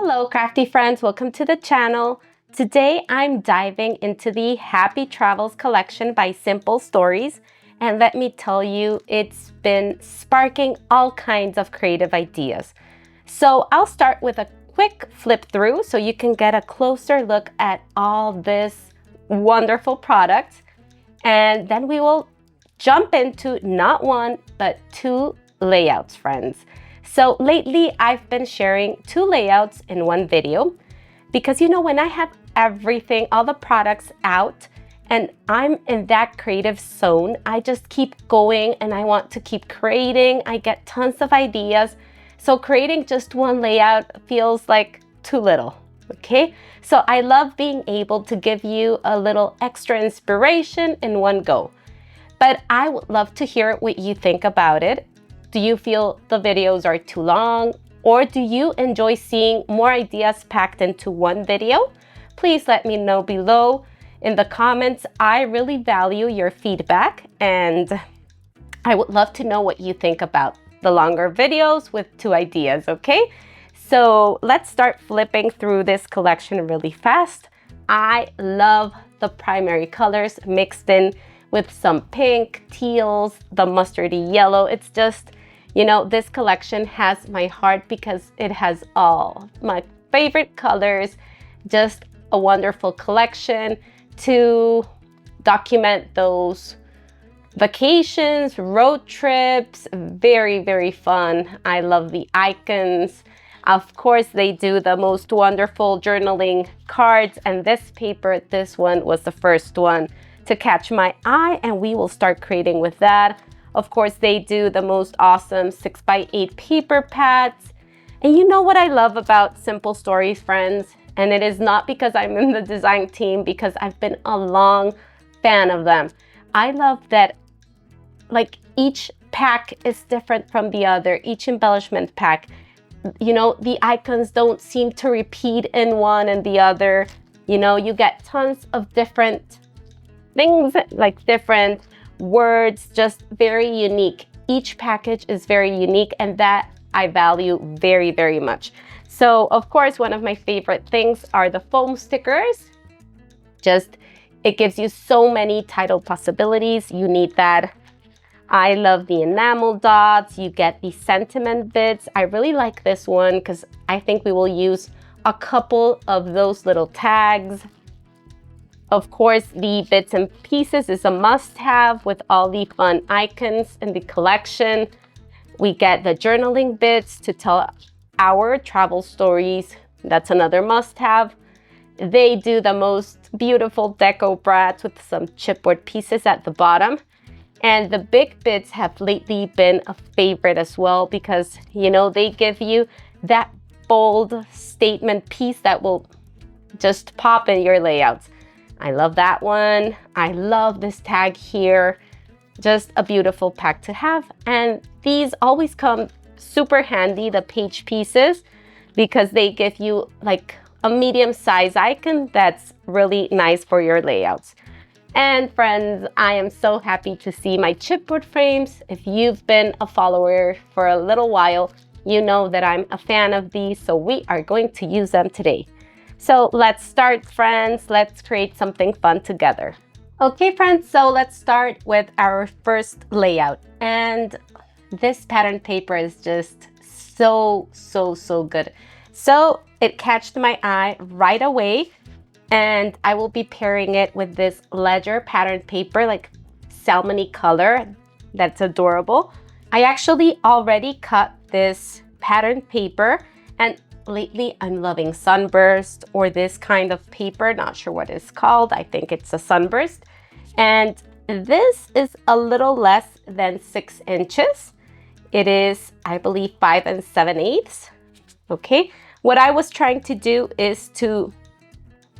Hello crafty friends, welcome to the channel. Today I'm diving into the Happy Travels collection by Simple Stories, and let me tell you, it's been sparking all kinds of creative ideas. So I'll start with a quick flip through so you can get a closer look at all this wonderful product, and then we will jump into not one but two layouts, friends. So lately I've been sharing two layouts in one video because when I have everything, all the products out and I'm in that creative zone, I just keep going and I want to keep creating. I get tons of ideas. So creating just one layout feels like too little, okay? So I love being able to give you a little extra inspiration in one go. But I would love to hear what you think about it. Do you feel the videos are too long, or do you enjoy seeing more ideas packed into one video? Please let me know below in the comments. I really value your feedback and I would love to know what you think about the longer videos with two ideas, okay? So let's start flipping through this collection really fast. I love the primary colors mixed in with some pink, teals, the mustardy yellow. It's just, this collection has my heart because it has all my favorite colors. Just a wonderful collection to document those vacations, road trips. Very, very fun. I love the icons. Of course, they do the most wonderful journaling cards, and this paper, this one was the first one to catch my eye, and we will start creating with that. Of course, they do the most awesome 6x8 paper pads. And you know what I love about Simple Stories, friends? And it is not because I'm in the design team, because I've been a long fan of them. I love that each pack is different from the other, each embellishment pack. The icons don't seem to repeat in one and the other. You get tons of different things, like different words, just very unique. Each package is very unique, and that I value very, very much. So of course, one of my favorite things are the foam stickers. It gives you so many title possibilities. You need that. I love the enamel dots. You get the sentiment bits. I really like this one because I think we will use a couple of those little tags. Of course, the bits and pieces is a must-have with all the fun icons in the collection. We get the journaling bits to tell our travel stories. That's another must-have. They do the most beautiful deco brads with some chipboard pieces at the bottom. And the big bits have lately been a favorite as well because, they give you that bold statement piece that will just pop in your layouts. I love that one. I love this tag here. Just a beautiful pack to have. And these always come super handy, the page pieces, because they give you a medium size icon that's really nice for your layouts. And friends, I am so happy to see my chipboard frames. If you've been a follower for a little while, you know that I'm a fan of these, so we are going to use them today. So let's start, friends. Let's create something fun together. Okay, friends, so let's start with our first layout. And this pattern paper is just so good. So it catched my eye right away. And I will be pairing it with this ledger pattern paper, like salmon-y color. That's adorable. I actually already cut this pattern paper, and lately I'm loving sunburst or this kind of paper. Not sure what it's called. I think it's a sunburst. And this is a little less than 6 inches. It is, I believe, 5 7/8. Okay. What I was trying to do is to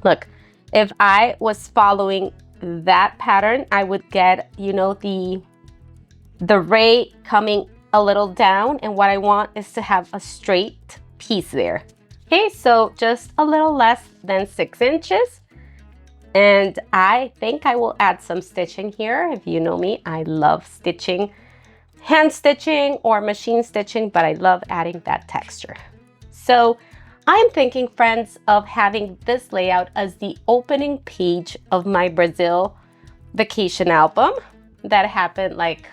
look, if I was following that pattern, I would get, the ray coming a little down. And what I want is to have a straight piece there. Okay, so just a little less than 6 inches. And I think I will add some stitching here. If you know me, I love stitching, hand stitching or machine stitching, but I love adding that texture. So I'm thinking, friends, of having this layout as the opening page of my Brazil vacation album that happened like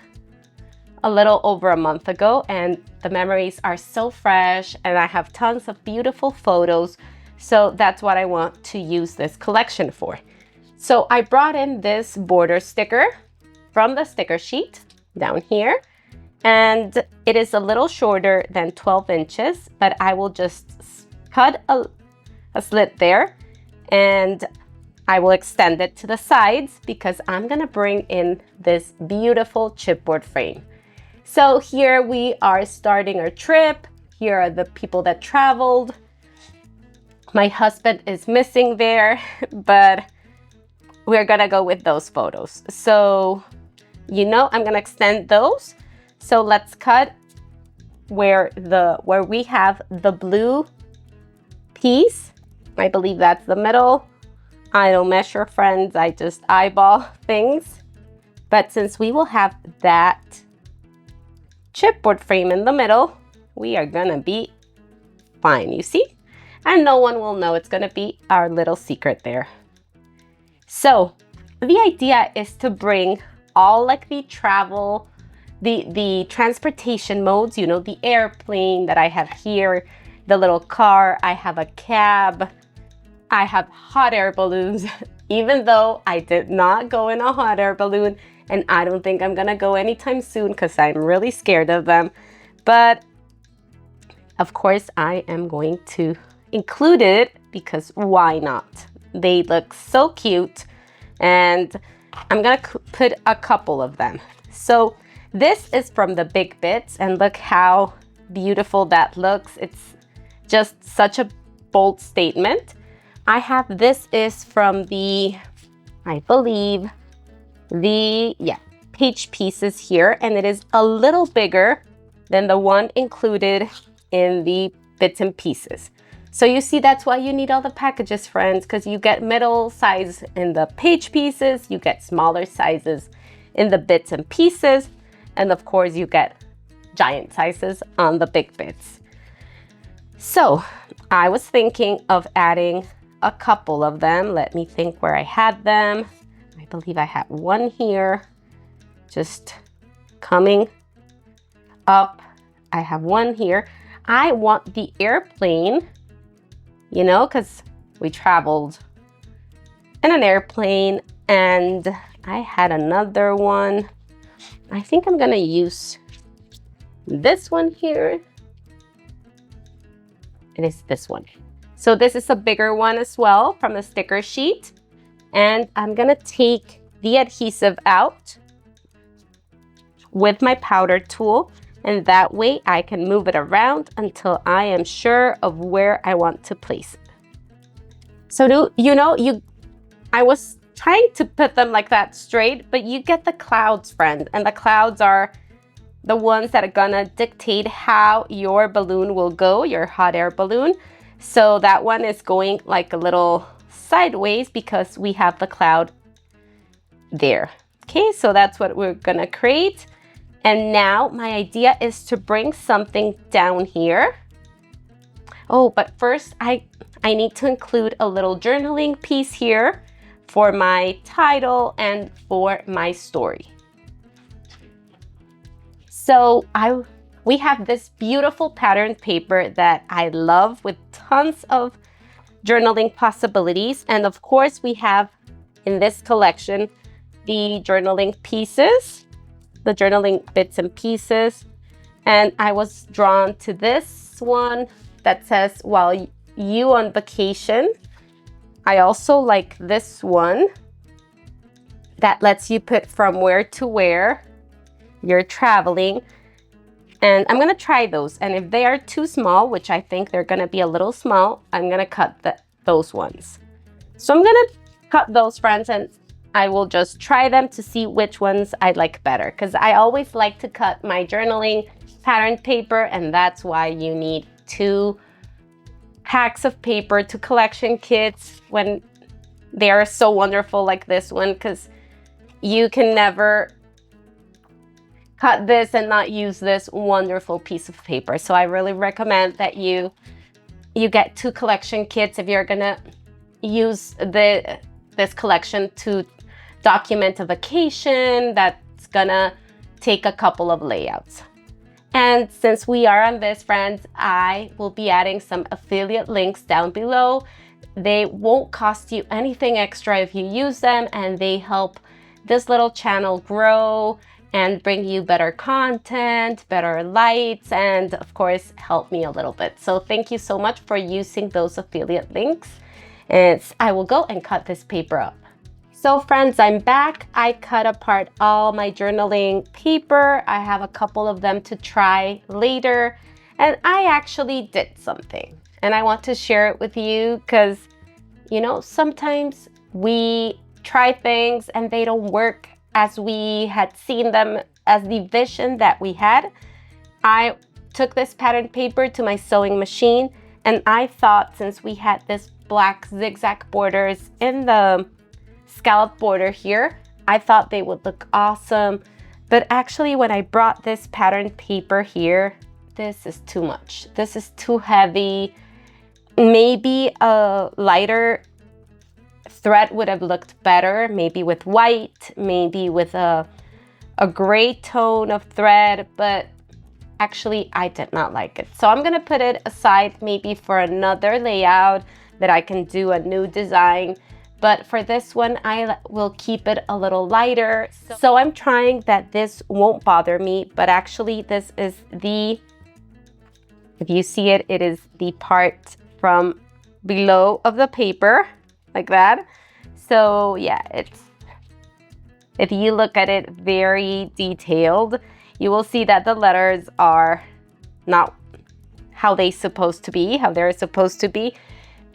a little over a month ago, and the memories are so fresh and I have tons of beautiful photos. So that's what I want to use this collection for. So I brought in this border sticker from the sticker sheet down here, and it is a little shorter than 12 inches, but I will just cut a slit there and I will extend it to the sides because I'm gonna bring in this beautiful chipboard frame. So here we are starting our trip. Here are the people that traveled. My husband is missing there, but we're gonna go with those photos. So, you know, I'm gonna extend those. So let's cut where we have the blue piece. I believe that's the middle. I don't measure, friends, I just eyeball things. But since we will have that chipboard frame in the middle, we are gonna be fine, you see? And no one will know. It's gonna be our little secret there. So the idea is to bring all like the travel, the transportation modes, you know, the airplane that I have here, the little car, I have a cab, I have hot air balloons, even though I did not go in a hot air balloon, and I don't think I'm gonna go anytime soon because I'm really scared of them. But of course I am going to include it because why not? They look so cute, and I'm gonna put a couple of them. So this is from the Big Bits, and look how beautiful that looks. It's just such a bold statement. I have, this is from the, I believe, the, page pieces here, and it is a little bigger than the one included in the bits and pieces. So you see, that's why you need all the packages, friends, because you get middle size in the page pieces, you get smaller sizes in the bits and pieces, and of course you get giant sizes on the Big Bits. So I was thinking of adding a couple of them. Let me think where I had them. I believe I had one here, just coming up. I have one here. I want the airplane, you know, because we traveled in an airplane, and I had another one. I think I'm gonna use this one here. It is this one. So this is a bigger one as well from the sticker sheet. And I'm gonna take the adhesive out with my powder tool, and that way I can move it around until I am sure of where I want to place it. So I was trying to put them like that straight, but you get the clouds, friend, and the clouds are the ones that are gonna dictate how your balloon will go, your hot air balloon. So that one is going like a little sideways because we have the cloud there. Okay, so that's what we're gonna create. And now my idea is to bring something down here. Oh, but first I need to include a little journaling piece here for my title and for my story. So we have this beautiful pattern paper that I love with tons of journaling possibilities. And of course we have in this collection the journaling pieces, the journaling bits and pieces. And I was drawn to this one that says, while you on vacation. I also like this one that lets you put from where to where you're traveling. And I'm gonna try those. And if they are too small, which I think they're gonna be a little small, I'm gonna cut those ones. So I'm gonna cut those, friends, and I will just try them to see which ones I like better. Because I always like to cut my journaling pattern paper, and that's why you need 2 packs of paper, 2 collection kits when they are so wonderful like this one, because you can never cut this and not use this wonderful piece of paper. So I really recommend that you you get 2 collection kits if you're gonna use this collection to document a vacation that's gonna take a couple of layouts. And since we are on this, friends, I will be adding some affiliate links down below. They won't cost you anything extra if you use them, and they help this little channel grow and bring you better content, better lights, and of course, help me a little bit. So thank you so much for using those affiliate links. And I will go and cut this paper up. So friends, I'm back. I cut apart all my journaling paper. I have a couple of them to try later. And I actually did something. And I want to share it with you because, you know, sometimes we try things and they don't work as we had seen them, as the vision that we had. I took this pattern paper to my sewing machine, and I thought, since we had this black zigzag borders in the scallop border here, I thought they would look awesome. But actually, when I brought this pattern paper here, this is too much. This is too heavy. Maybe a lighter thread would have looked better, maybe with white, maybe with a gray tone of thread, but actually I did not like it. So I'm gonna put it aside maybe for another layout that I can do a new design. But for this one, I will keep it a little lighter. So I'm trying that this won't bother me, but actually this is the, if you see it, it is the part from below of the paper, like that. So yeah, it's, if you look at it very detailed, you will see that the letters are not how they're supposed to be,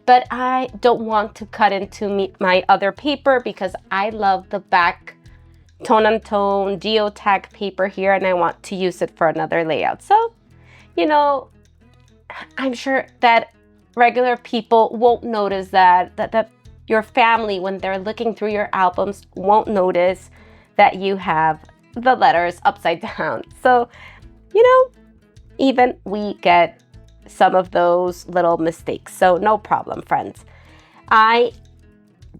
But I don't want to cut into my other paper because I love the back tone-on-tone geotag paper here, and I want to use it for another layout. So, you know, I'm sure that regular people won't notice that your family, when they're looking through your albums, won't notice that you have the letters upside down. So, you know, even we get some of those little mistakes. So no problem, friends. I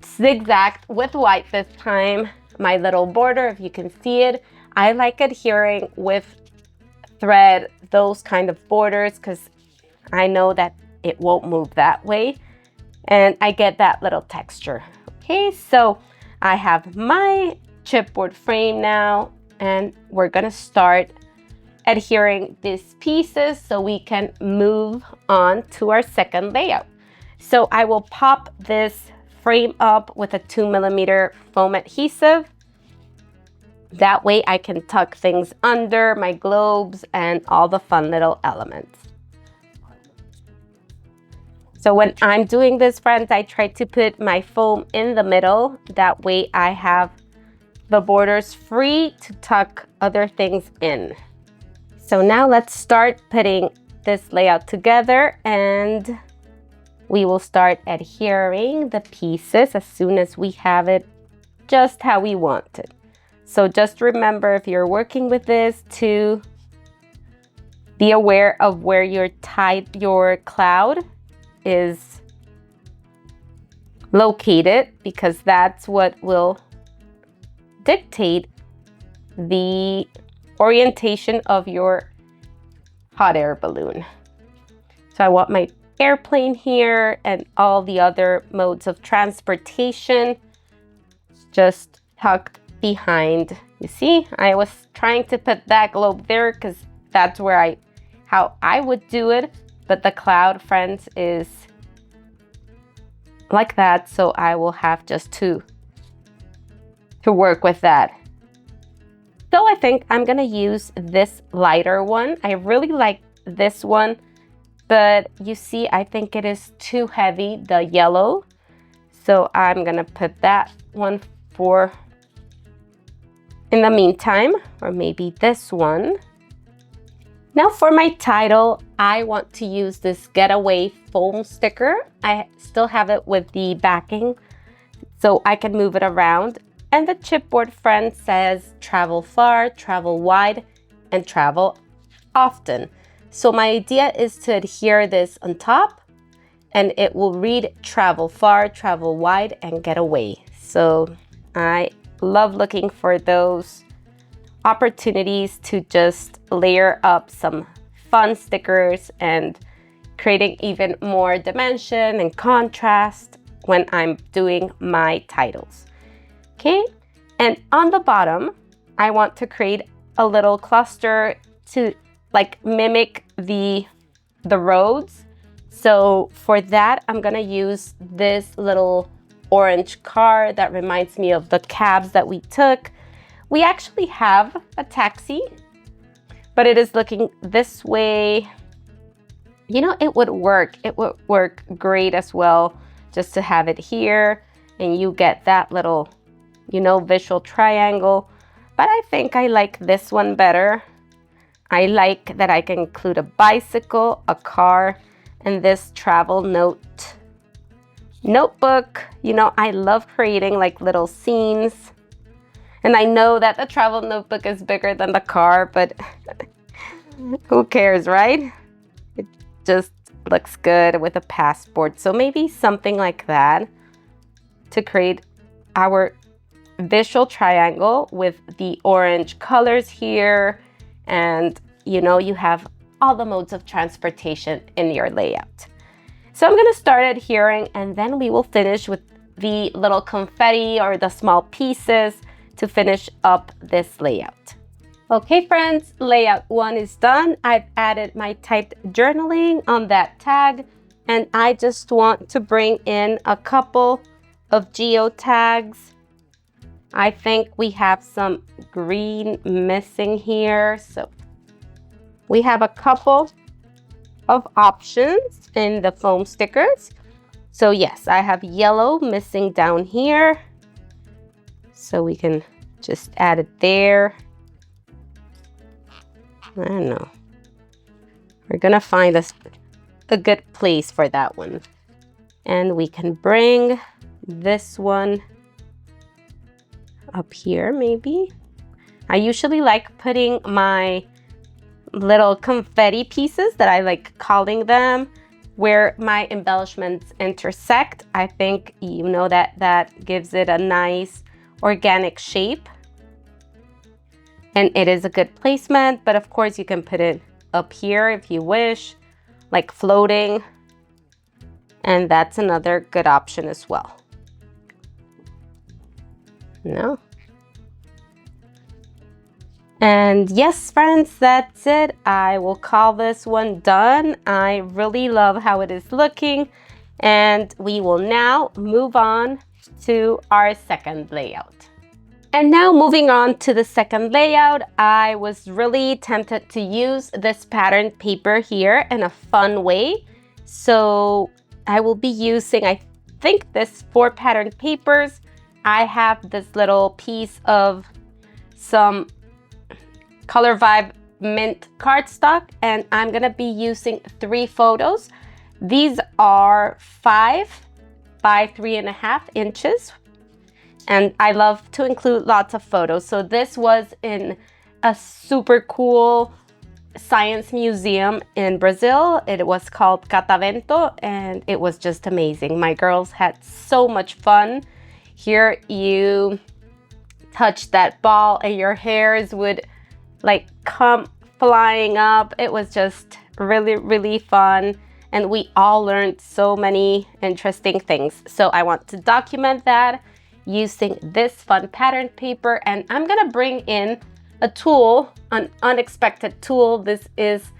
zigzagged with white this time, my little border, if you can see it. I like adhering with thread those kind of borders because I know that it won't move that way. And I get that little texture. Okay, so I have my chipboard frame now, and we're gonna start adhering these pieces so we can move on to our second layout. So I will pop this frame up with a 2mm foam adhesive. That way I can tuck things under my globes and all the fun little elements. So when I'm doing this, friends, I try to put my foam in the middle. That way I have the borders free to tuck other things in. So now let's start putting this layout together, and we will start adhering the pieces as soon as we have it just how we want it. So just remember, if you're working with this, to be aware of where your cloud is located, because that's what will dictate the orientation of your hot air balloon. So I want my airplane here and all the other modes of transportation just tucked behind. You see, I was trying to put that globe there because that's where how I would do it, but the cloud, friends, is like that, so I will have just to work with that. So I think I'm gonna use this lighter one. I really like this one, but you see, I think it is too heavy, the yellow. So I'm gonna put that one for in the meantime, or maybe this one. Now for my title, I want to use this Getaway foam sticker. I still have it with the backing, so I can move it around. And the chipboard friend says, travel far, travel wide, and travel often. So my idea is to adhere this on top and it will read travel far, travel wide, and get away. So I love looking for those opportunities to just layer up some fun stickers and creating even more dimension and contrast when I'm doing my titles. Okay, and on the bottom, I want to create a little cluster to like mimic the roads. So for that, I'm gonna use this little orange car that reminds me of the cabs that we took. We actually have a taxi, but it is looking this way. You know, it would work. It would work great as well, just to have it here and you get that little, you know, visual triangle. But I think I like this one better. I like that I can include a bicycle, a car, and this travel notebook. You know, I love creating like little scenes. And I know that the travel notebook is bigger than the car, but who cares, right? It just looks good with a passport. So maybe something like that to create our visual triangle with the orange colors here. And you know, you have all the modes of transportation in your layout. So I'm gonna start adhering and then we will finish with the little confetti or the small pieces to finish up this layout. Okay friends, layout 1 is done. I've added my typed journaling on that tag and I just want to bring in a couple of geo tags. I think we have some green missing here. So we have a couple of options in the foam stickers. So yes, I have yellow missing down here. So we can just add it there. I don't know. We're gonna find a good place for that one. And we can bring this one up here maybe. I usually like putting my little confetti pieces that I like calling them where my embellishments intersect. I think you know that gives it a nice organic shape. And it is a good placement, but of course you can put it up here if you wish, like floating. And that's another good option as well. No. And yes, friends, that's it. I will call this one done. I really love how it is looking. And we will now move on to our second layout. And now moving on to the second layout, I was really tempted to use this pattern paper here in a fun way. So I will be using, I think, this 4 pattern papers. I have this little piece of some Color Vibe mint cardstock, and I'm gonna be using 3 photos. These are 5 by 3.5 inches. And I love to include lots of photos. So this was in a super cool science museum in Brazil. It was called Catavento, and it was just amazing. My girls had so much fun. Here you touch that ball and your hairs would like come flying up. It was just really, really fun. And we all learned so many interesting things. So I want to document that using this fun pattern paper. And I'm gonna bring in a tool, an unexpected tool. This is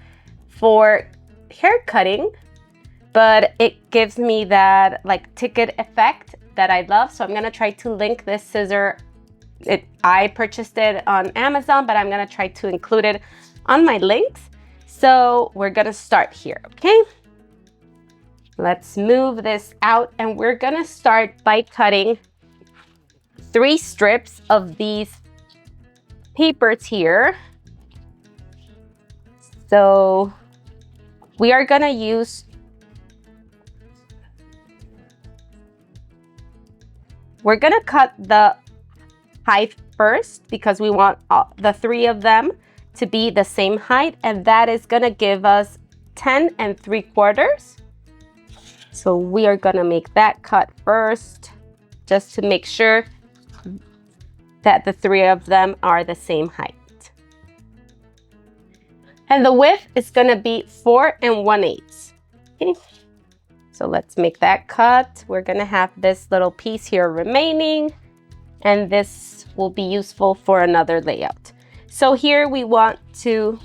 for hair cutting, but it gives me that like ticket effect that I love. So I'm gonna try to link this scissor. I purchased it on Amazon, but I'm gonna try to include it on my links. So we're gonna start here, okay? Let's move this out and we're gonna start by cutting 3 strips of these papers here. So we are gonna use, we're gonna cut the height first because we want the 3 of them to be the same height, and that is gonna give us 10 3/4. So we are gonna make that cut first, just to make sure that the three of them are the same height. And the width is gonna be 4 1/8. Okay. So let's make that cut. We're gonna have this little piece here remaining, and this will be useful for another layout. So here we want to,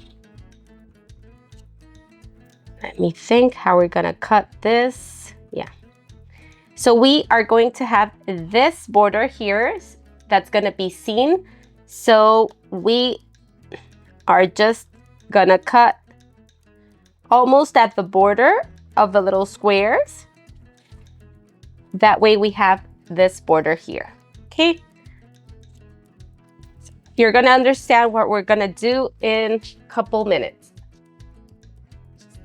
let me think how we're gonna cut this. Yeah. So we are going to have this border here that's gonna be seen. So we are just gonna cut almost at the border of the little squares. That way we have this border here, okay? You're gonna understand what we're gonna do in a couple minutes.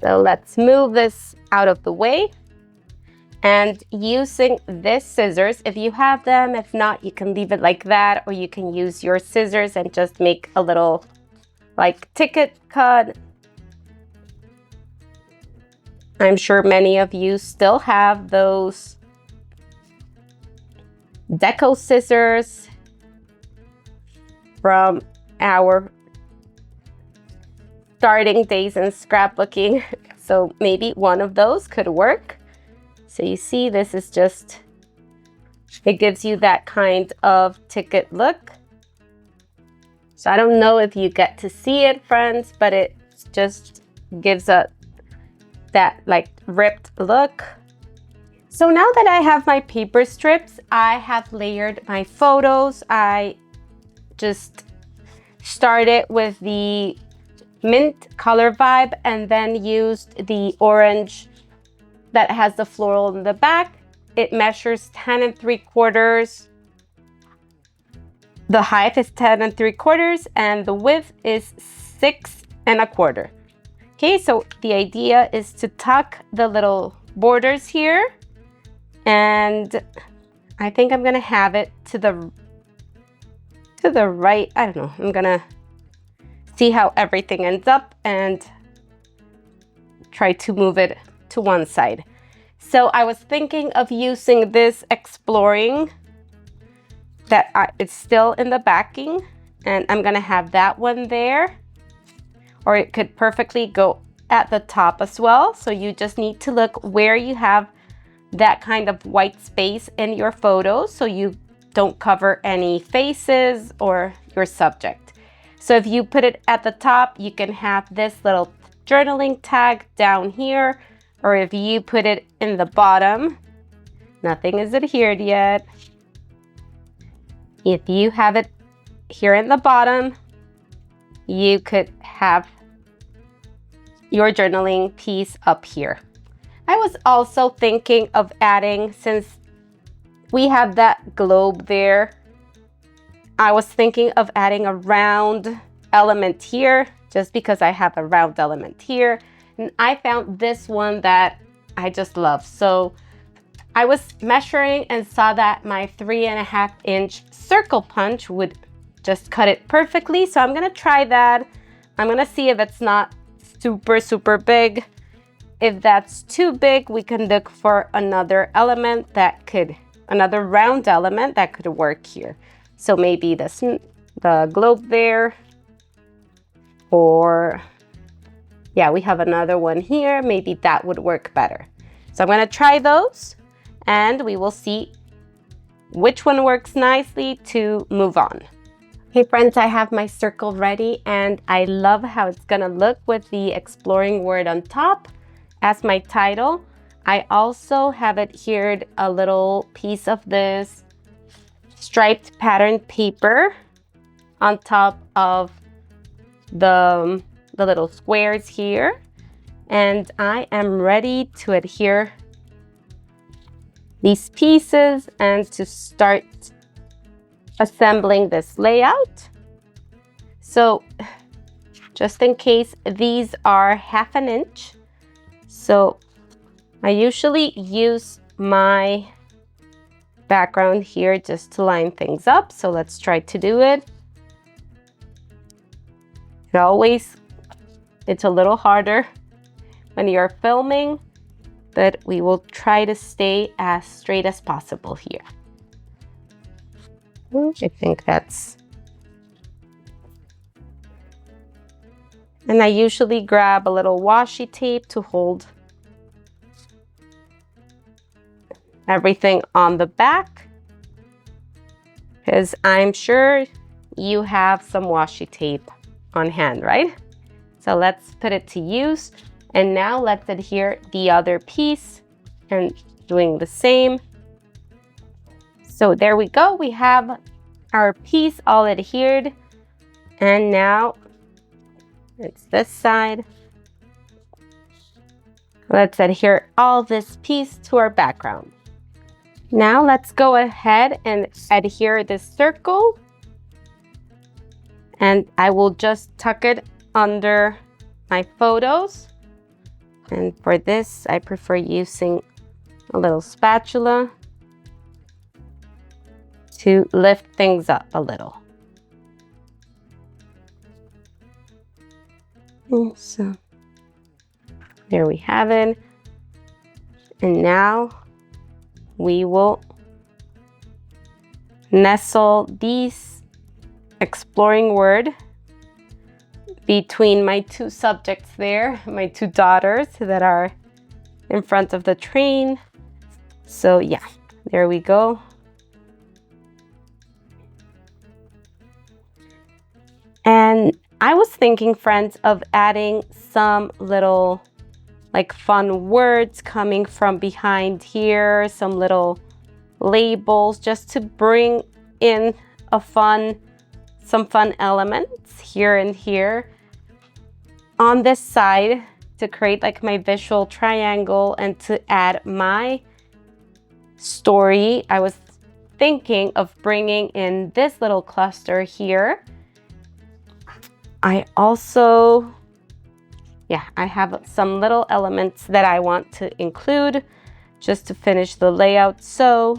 So let's move this out of the way. And using this scissors, if you have them, if not, you can leave it like that, or you can use your scissors and just make a little like ticket cut. I'm sure many of you still have those deco scissors from our starting days in scrapbooking. So maybe one of those could work. So you see, this is just, it gives you that kind of ticket look. So I don't know if you get to see it, friends, but it just gives that like ripped look. So now that I have my paper strips, I have layered my photos. I just started with the mint color vibe and then used the orange that has the floral in the back. It measures 10 3/4. The height is 10 3/4 and the width is 6 1/4. Okay, so the idea is to tuck the little borders here, and I think I'm gonna have it to the right. I don't know, I'm gonna see how everything ends up and try to move it to one side. So I was thinking of using this exploring it's still in the backing, and I'm gonna have that one there, or it could perfectly go at the top as well. So you just need to look where you have that kind of white space in your photos so you don't cover any faces or your subject. So if you put it at the top, you can have this little journaling tag down here, or if you put it in the bottom, nothing is adhered yet. If you have it here in the bottom, you could have your journaling piece up here. I was also thinking of adding, since we have that globe there, I was thinking of adding a round element here, just because I have a round element here. And I found this one that I just love. So I was measuring and saw that my 3.5 inch circle punch would just cut it perfectly. So I'm gonna try that. I'm gonna see if it's not super big. If that's too big, we can look for another element that could, another round element that could work here. So maybe the globe there, or yeah, we have another one here. Maybe that would work better. So I'm gonna try those and we will see which one works nicely to move on. Hey friends, I have my circle ready and I love how it's gonna look with the exploring word on top as my title. I also have adhered a little piece of this striped pattern paper on top of the little squares here. And I am ready to adhere these pieces and to start assembling this layout. So just in case, these are 1/2 inch. So I usually use my background here just to line things up. So let's try to do it. It's a little harder when you're filming, but we will try to stay as straight as possible here. I think that's... And I usually grab a little washi tape to hold everything on the back, because I'm sure you have some washi tape on hand, right? So let's put it to use. And now let's adhere the other piece and doing the same. So there we go. We have our piece all adhered. And now it's this side. Let's adhere all this piece to our background. Now let's go ahead and adhere this circle. And I will just tuck it under my photos. And for this, I prefer using a little spatula to lift things up a little. And so there we have it. And now we will nestle these exploring word between my two subjects there, my two daughters that are in front of the train. So yeah, there we go. And I was thinking, friends, of adding some little like fun words coming from behind here, some little labels, just to bring in some fun elements here and here. On this side, to create like my visual triangle and to add my story, I was thinking of bringing in this little cluster here. I also, I have some little elements that I want to include just to finish the layout. So,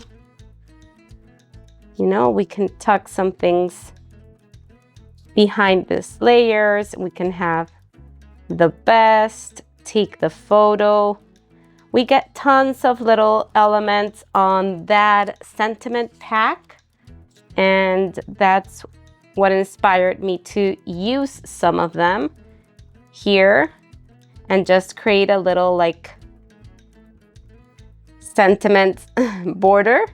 you know, we can tuck some things behind these layers. We can have the best, take the photo. We get tons of little elements on that sentiment pack, and that's what inspired me to use some of them here and just create a little like sentiment border.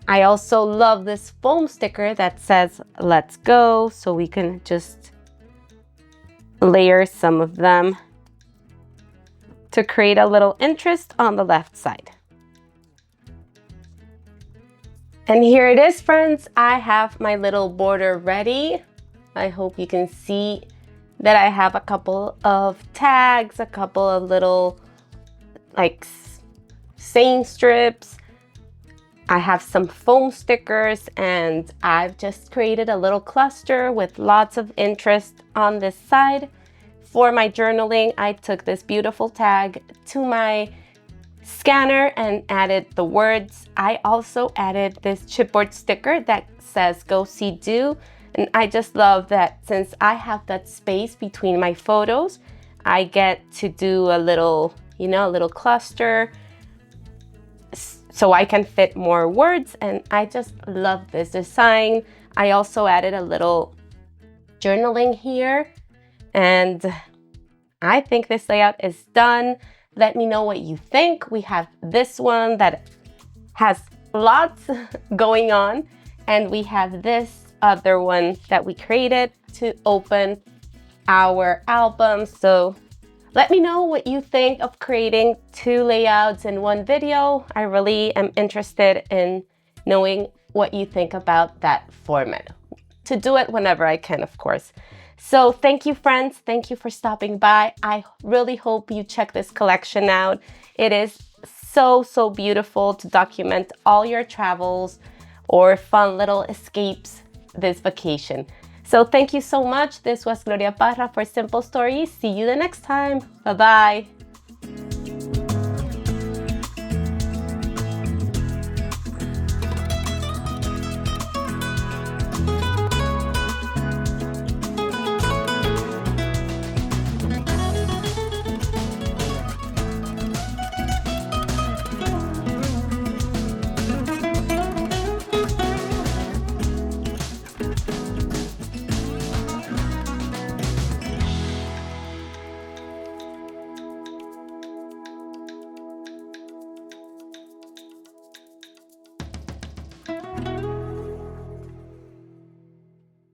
I also love this foam sticker that says "Let's go," so we can just layer some of them to create a little interest on the left side. And here it is, friends. I have my little border ready. I hope you can see that I have a couple of tags, a couple of little like saying strips. I have some foam stickers, and I've just created a little cluster with lots of interest on this side. For my journaling, I took this beautiful tag to my scanner and added the words. I also added this chipboard sticker that says "Go See Do," and I just love that since I have that space between my photos, I get to do a little, you know, a little cluster so I can fit more words, and I just love this design. I also added a little journaling here, and I think this layout is done. Let me know what you think. We have this one that has lots going on, and we have this other one that we created to open our album. So let me know what you think of creating two layouts in one video. I really am interested in knowing what you think about that format. To do it whenever I can, of course. So thank you, friends. Thank you for stopping by. I really hope you check this collection out. It is so beautiful to document all your travels or fun little escapes this vacation. So thank you so much. This was Gloria Parra for Simple Stories. See you the next time. Bye-bye.